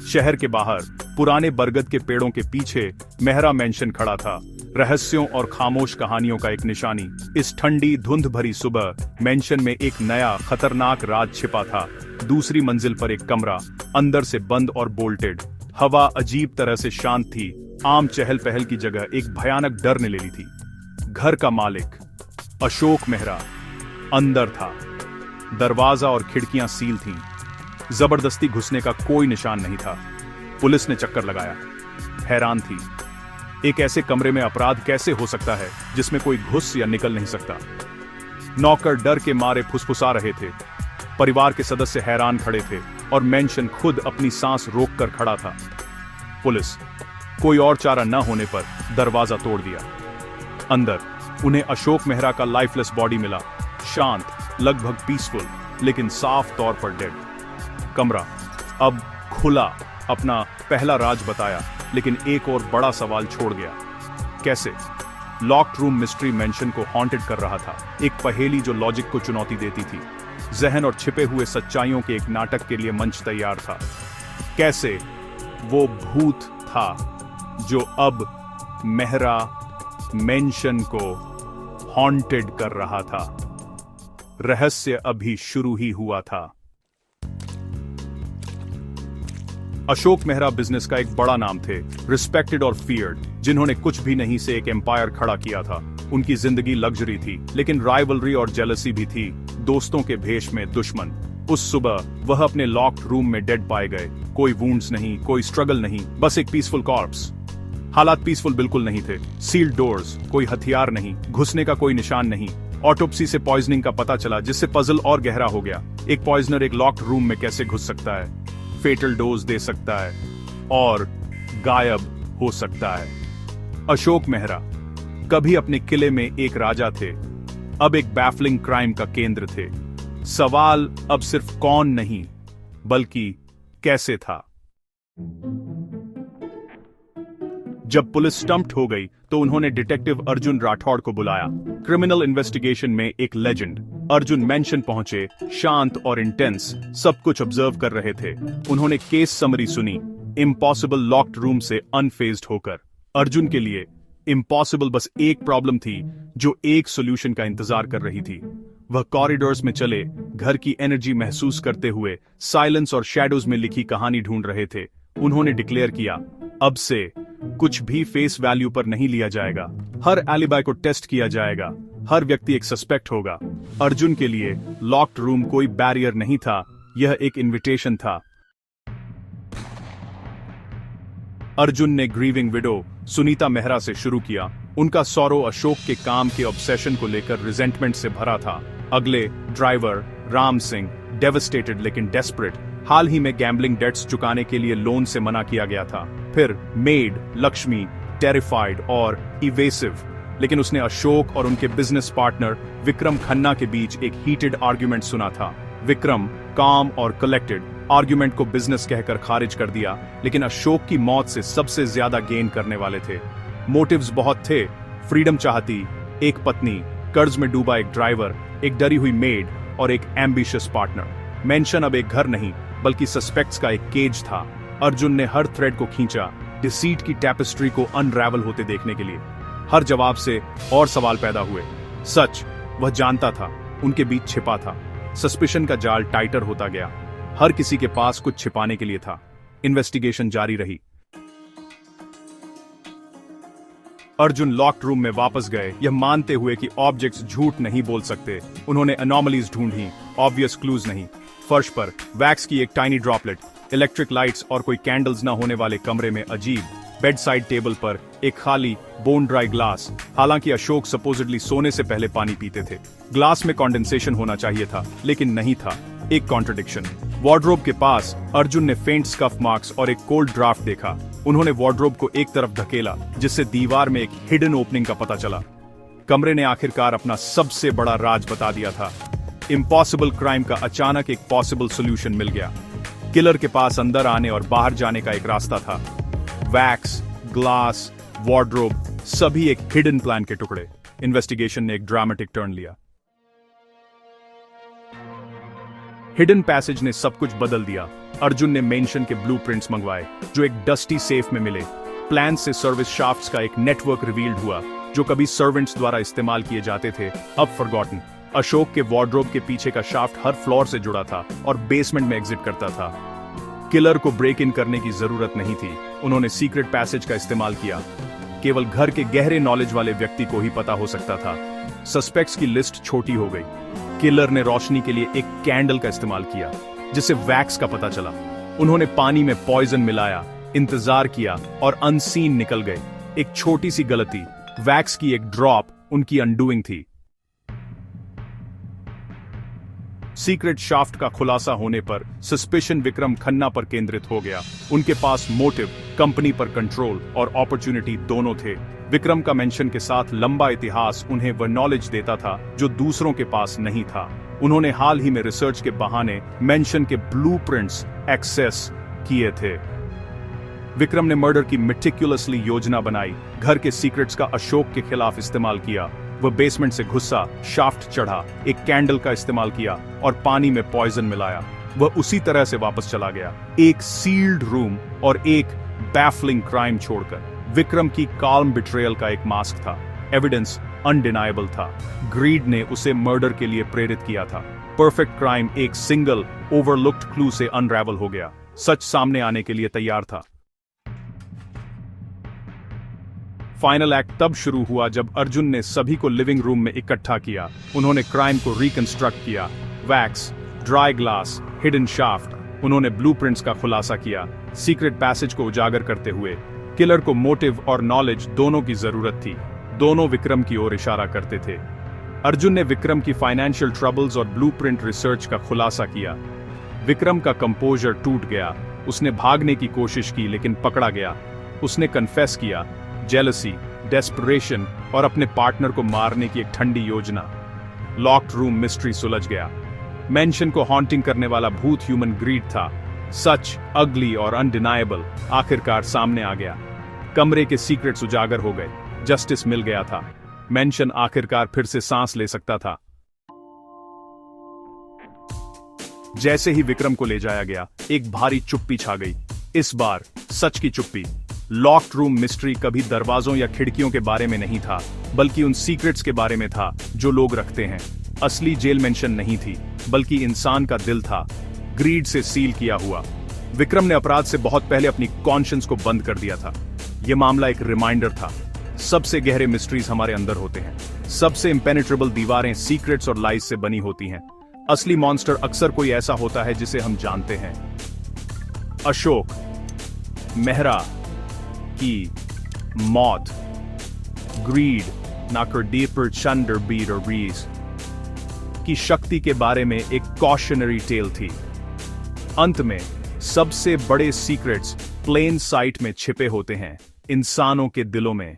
शहर के बाहर पुराने बरगद के पेड़ों के पीछे मेहरा मेंशन खड़ा था, रहस्यों और खामोश कहानियों का एक निशानी। इस ठंडी धुंध भरी सुबह मेंशन में एक नया खतरनाक राज छिपा था। दूसरी मंजिल पर एक कमरा, अंदर से बंद और बोल्टेड। हवा अजीब तरह से शांत थी। आम चहल पहल की जगह एक भयानक डर ने ले ली थी। घर का मालिक अशोक मेहरा अंदर था। दरवाजा और खिड़कियां सील थीं। जबरदस्ती घुसने का कोई निशान नहीं था। पुलिस ने चक्कर लगाया, हैरान थी। एक ऐसे कमरे में अपराध कैसे हो सकता है जिसमें कोई घुस या निकल नहीं सकता। नौकर डर के मारे फुसफुसा रहे थे। परिवार के सदस्य हैरान खड़े थे और मेंशन खुद अपनी सांस रोककर खड़ा था। पुलिस कोई और चारा न होने पर दरवाजा तोड़ दिया। अंदर उन्हें अशोक मेहरा का लाइफलेस बॉडी मिला, शांत, लगभग पीसफुल, लेकिन साफ तौर पर डेड। कमरा अब खुला अपना पहला राज बताया, लेकिन एक और बड़ा सवाल छोड़ गया। कैसे? लॉक्ड रूम मिस्ट्री मेंशन को हॉन्टेड कर रहा था, एक पहेली जो लॉजिक को चुनौती देती थी। जहन और छिपे हुए सच्चाइयों के एक नाटक के लिए मंच तैयार था। कैसे वो भूत था जो अब मेहरा मेंशन को हॉन्टेड कर रहा था? रहस्य अभी शुरू ही हुआ था। अशोक मेहरा बिजनेस का एक बड़ा नाम थे, रिस्पेक्टेड और फियर्ड, जिन्होंने कुछ भी नहीं से एक एम्पायर खड़ा किया था। उनकी जिंदगी लग्जरी थी, लेकिन राइवलरी और जेलसी भी थी। दोस्तों के भेष में दुश्मन। उस सुबह वह अपने लॉक्ड रूम में डेड पाए गए। कोई वुंड्स नहीं, कोई स्ट्रगल नहीं, बस एक पीसफुल कॉर्प्स। हालात पीसफुल बिल्कुल नहीं थे। सील्ड डोर्स, कोई हथियार नहीं, घुसने का कोई निशान नहीं। ऑटोप्सी से पॉइजनिंग का पता चला, जिससे पजल और गहरा हो गया। एक पॉइजनर एक लॉक्ड रूम में कैसे घुस सकता है, फेटल डोज दे सकता है और गायब हो सकता है? अशोक मेहरा कभी अपने किले में एक राजा थे, अब एक बैफलिंग क्राइम का केंद्र थे। सवाल अब सिर्फ कौन नहीं, बल्कि कैसे था। जब पुलिस स्टम्प्ड हो गई तो उन्होंने डिटेक्टिव अर्जुन राठौड़ को बुलाया। क्रिमिनल इन्वेस्टिगेशन में एक लेजेंड। अर्जुन मेंशन पहुंचे, शांत और इंटेंस, सब कुछ ऑब्जर्व कर रहे थे। उन्होंने केस समरी सुनी, इम्पॉसिबल लॉक्ड रूम से अनफेज्ड होकर। अर्जुन के लिए इम्पॉसिबल बस एक प्रॉब्लम थी जो एक सॉल्यूशन का इंतजार कर रही थी। वह कॉरिडोर्स में चले, घर की एनर्जी महसूस करते हुए साइलेंस और शैडोज में लिखी कहानी ढूंढ रहे थे। उन्होंने डिक्लेयर किया, अब से कुछ भी फेस वैल्यू पर नहीं लिया जाएगा। हर एलिबाई को टेस्ट किया जाएगा। हर व्यक्ति एक सस्पेक्ट होगा। अर्जुन के लिए लॉक्ड रूम कोई बैरियर नहीं था, यह एक इनविटेशन था। अर्जुन ने ग्रीविंग विडो सुनीता मेहरा से शुरू किया। उनका सौरो अशोक के काम के ऑब्सेशन को लेकर रिजेंटमेंट से भरा था। अगले ड्राइवर राम सिंह, डेवस्टेटेड लेकिन डेस्परेट। हाल ही में गैम्बलिंग डेट्स चुकाने के लिए लोन से मना किया गया था। फिर मेड लक्ष्मी, टेरिफाइड और इवेसिव, लेकिन उसने अशोक और उनके बिजनेस पार्टनर विक्रम खन्ना के बीच एक हीटेड आर्ग्यूमेंट सुना था। विक्रम काम और कलेक्टेड, आर्ग्यूमेंट को बिजनेस कहकर खारिज कर दिया, लेकिन अशोक की मौत से सबसे ज्यादा गेन करने वाले थे। मोटिव्स बहुत थे, फ्रीडम चाहती एक पत्नी, कर्ज में डूबा एक ड्राइवर, एक डरी हुई मेड और एक एम्बिशियस पार्टनर। मेंशन अब एक घर नहीं बल्कि सस्पेक्ट्स का एक केज था। अर्जुन ने हर थ्रेड को खींचा, डिसीट की टैपेस्ट्री को अनरैवल होते देखने के लिए। हर जवाब से और सवाल पैदा हुए। सच वह जानता था, उनके बीच छिपा था। सस्पिशन का जाल टाइटर होता गया। हर किसी के पास कुछ छिपाने के लिए था। इन्वेस्टिगेशन जारी रही। अर्जुन लॉक्ड रूम में वापस गए, यह मानते हुए कि ऑब्जेक्ट्स झूठ नहीं बोल सकते। उन्होंने एनॉमलीज ढूंढी, ऑब्वियस क्लूज नहीं। फर्श पर वैक्स की एक टाइनी ड्रॉपलेट, इलेक्ट्रिक लाइट्स और कोई कैंडल्स न होने वाले कमरे में अजीब। बेड साइड टेबल पर एक खाली बोन ड्राई ग्लास। हालांकि अशोक सपोजिडली सोने से पहले पानी पीते थे। ग्लास में कंडेंसेशन होना चाहिए था, लेकिन नहीं था। एक कॉन्ट्रडिक्शन। वार्डरोब के पास अर्जुन ने फेंट स्कफ मार्क्स और एक कोल्ड ड्राफ्ट देखा। उन्होंने वार्डरोब को एक तरफ धकेला, जिससे दीवार में एक हिडन ओपनिंग का पता चला। कमरे ने आखिरकार अपना सबसे बड़ा राज बता दिया था। इम्पॉसिबल क्राइम का अचानक एक पॉसिबल सोल्यूशन मिल गया। किलर के पास अंदर आने और बाहर जाने का एक रास्ता था। वैक्स, ग्लास, वार्डरोब, सभी एक हिडन प्लान के टुकड़े। इन्वेस्टिगेशन ने एक ड्रामेटिक टर्न लिया। हिडन पैसेज ने सब कुछ बदल दिया। अर्जुन ने मेंशन के ब्लूप्रिंट्स मंगवाए जो एक डस्टी सेफ में मिले। प्लान से सर्विस शाफ्ट्स का एक नेटवर्क रिवील्ड हुआ जो कभी सर्वेंट्स द्वारा इस्तेमाल किए जाते थे, अब फॉरगॉटन। अशोक के वार्डरोब के पीछे का शाफ्ट हर फ्लोर से जुड़ा था और बेसमेंट में एग्जिट करता था। किलर को ब्रेक इन करने की जरूरत नहीं थी। उन्होंने सीक्रेट पैसेज का इस्तेमाल किया। केवल घर के गहरे नॉलेज वाले व्यक्ति को ही पता हो सकता था। सस्पेक्ट्स की लिस्ट छोटी हो गई। किलर ने रोशनी के लिए एक कैंडल का इस्तेमाल किया जिससे वैक्स का पता चला। उन्होंने पानी में पॉइजन मिलाया, इंतजार किया और अनसीन निकल गए। एक छोटी सी गलती, वैक्स की एक ड्रॉप, उनकी अनडूइंग थी। सीक्रेट शाफ्ट का खुलासा होने पर सस्पिशन विक्रम खन्ना पर केंद्रित हो गया। उनके पास मोटिव, कंपनी पर कंट्रोल और अपॉर्चुनिटी दोनों थे। विक्रम का मेंशन के साथ लंबा इतिहास उन्हें वह नॉलेज देता था जो दूसरों के पास नहीं था। उन्होंने हाल ही में रिसर्च के बहाने मेंशन के ब्लूप्रिंट्स एक्सेस किए थे। विक्रम ने मर्डर की मेटिकुलसली योजना बनाई, घर के सीक्रेट्स का अशोक के खिलाफ इस्तेमाल किया। वह बेसमेंट से घुसा, शाफ्ट चढ़ा, एक कैंडल का इस्तेमाल किया और पानी में पॉइजन मिलाया। वह उसी तरह से वापस चला गया, एक सील्ड रूम और एक बैफलिंग क्राइम छोड़कर। विक्रम की काल्म बिट्रेयल का एक मास्क था। एविडेंस अनडिनायबल था। ग्रीड ने उसे मर्डर के लिए प्रेरित किया था। परफेक्ट क्राइम एक सिंगल ओवरलुक्ड क्लू से अनरेवल हो गया। सच सामने आने के लिए तैयार था। फाइनल एक्ट तब शुरू हुआ जब अर्जुन ने सभी को लिविंग रूम में इकट्ठा किया। उन्होंने क्राइम को रिकंस्ट्रक्ट किया। Wax, dry glass, hidden shaft. उन्होंने ब्लूप्रिंट्स का खुलासा किया, सीक्रेट पैसेज को उजागर करते हुए। किलर को मोटिव और नॉलेज दोनों की जरूरत थी। दोनों विक्रम की ओर इशारा करते थे। अर्जुन ने विक्रम की फाइनेंशियल ट्रबल्स और ब्लूप्रिंट रिसर्च का खुलासा किया। विक्रम का कंपोजर टूट गया। उसने भागने की कोशिश की लेकिन पकड़ा गया। उसने कन्फेस किया, जेलसी, डेस्परेशन और अपने पार्टनर को मारने की एक ठंडी योजना। लॉक्ड रूम मिस्ट्री सुलझ गया। मेंशन को हॉन्टिंग करने वाला भूत ह्यूमन ग्रीड था। सच, अगली और अनडिनायबल, आखिरकार सामने आ गया। कमरे के सीक्रेट्स उजागर हो गए। जस्टिस मिल गया था। मेंशन आखिरकार फिर से सांस ले सकता था। जैसे ही विक्रम को ले जाया गया, एक भारी चुप्पी छा गई। इस बार सच की चुप्पी। लॉक्ड रूम मिस्ट्री कभी दरवाजों या खिड़कियों के बारे में नहीं था, बल्कि उन सीक्रेट्स के बारे में था जो लोग रखते हैं। असली जेल मेंशन नहीं थी, बल्कि इंसान का दिल था, ग्रीड से सील किया हुआ। विक्रम ने अपराध से बहुत पहले अपनी कॉन्शियंस को बंद कर दिया था। यह मामला एक रिमाइंडर था। सबसे गहरे मिस्ट्रीज हमारे अंदर होते हैं। सबसे इम्पेनेट्रेबल दीवारें सीक्रेट्स और लाइज से बनी होती हैं। असली मॉन्स्टर अक्सर कोई ऐसा होता है जिसे हम जानते हैं। अशोक मेहरा की मौत, ग्रीड नाकरदीपर चंडर बीर और रीज की शक्ति के बारे में एक कॉशनरी टेल थी। अंत में सबसे बड़े सीक्रेट्स प्लेन साइट में छिपे होते हैं, इंसानों के दिलों में।